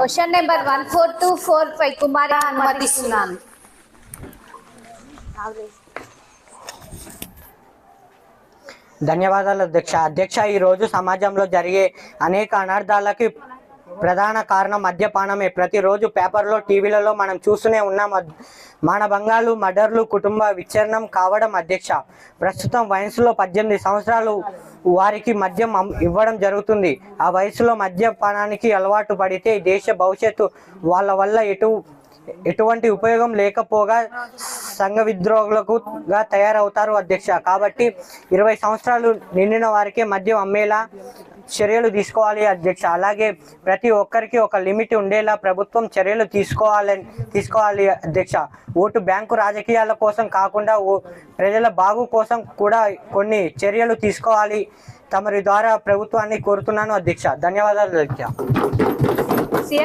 Question number 14245 కుమారి అనుమతిస్తున్నాను. ధన్యవాదాలు అధ్యక్ష. ఈరోజు సమాజంలో జరిగే అనేక అనర్థాలకి ప్రధాన కారణం మద్యపానమే. ప్రతిరోజు పేపర్లో, టీవీలలో మనం చూస్తూనే ఉన్నాం. మానభంగాలు, మర్డర్లు, కుటుంబ విచ్ఛిన్నం కావడం అధ్యక్ష. ప్రస్తుతం వయసులో 18 సంవత్సరాలు వారికి మద్యం ఇవ్వడం జరుగుతుంది. ఆ వయసులో మద్యపానానికి అలవాటు పడితే దేశ భవిష్యత్తు వాళ్ళ వల్ల ఎటువంటి ఉపయోగం లేకపోగా సంఘ విద్రోహులుగా తయారవుతారు అధ్యక్ష. కాబట్టి 20 సంవత్సరాలు నిండిన వారికే మద్యం అమ్మేలా చర్యలు తీసుకోవాలి అధ్యక్ష. అలాగే ప్రతి ఒక్కరికి ఒక లిమిట్ ఉండేలా ప్రభుత్వం చర్యలు తీసుకోవాలి అధ్యక్ష. ఓటు బ్యాంకు రాజకీయాల కోసం కాకుండా ప్రజల బాగు కోసం కూడా కొన్ని చర్యలు తీసుకోవాలి. తమరి ద్వారా ప్రభుత్వాన్ని కోరుతున్నాను అధ్యక్ష. ధన్యవాదాలు అధ్యక్ష.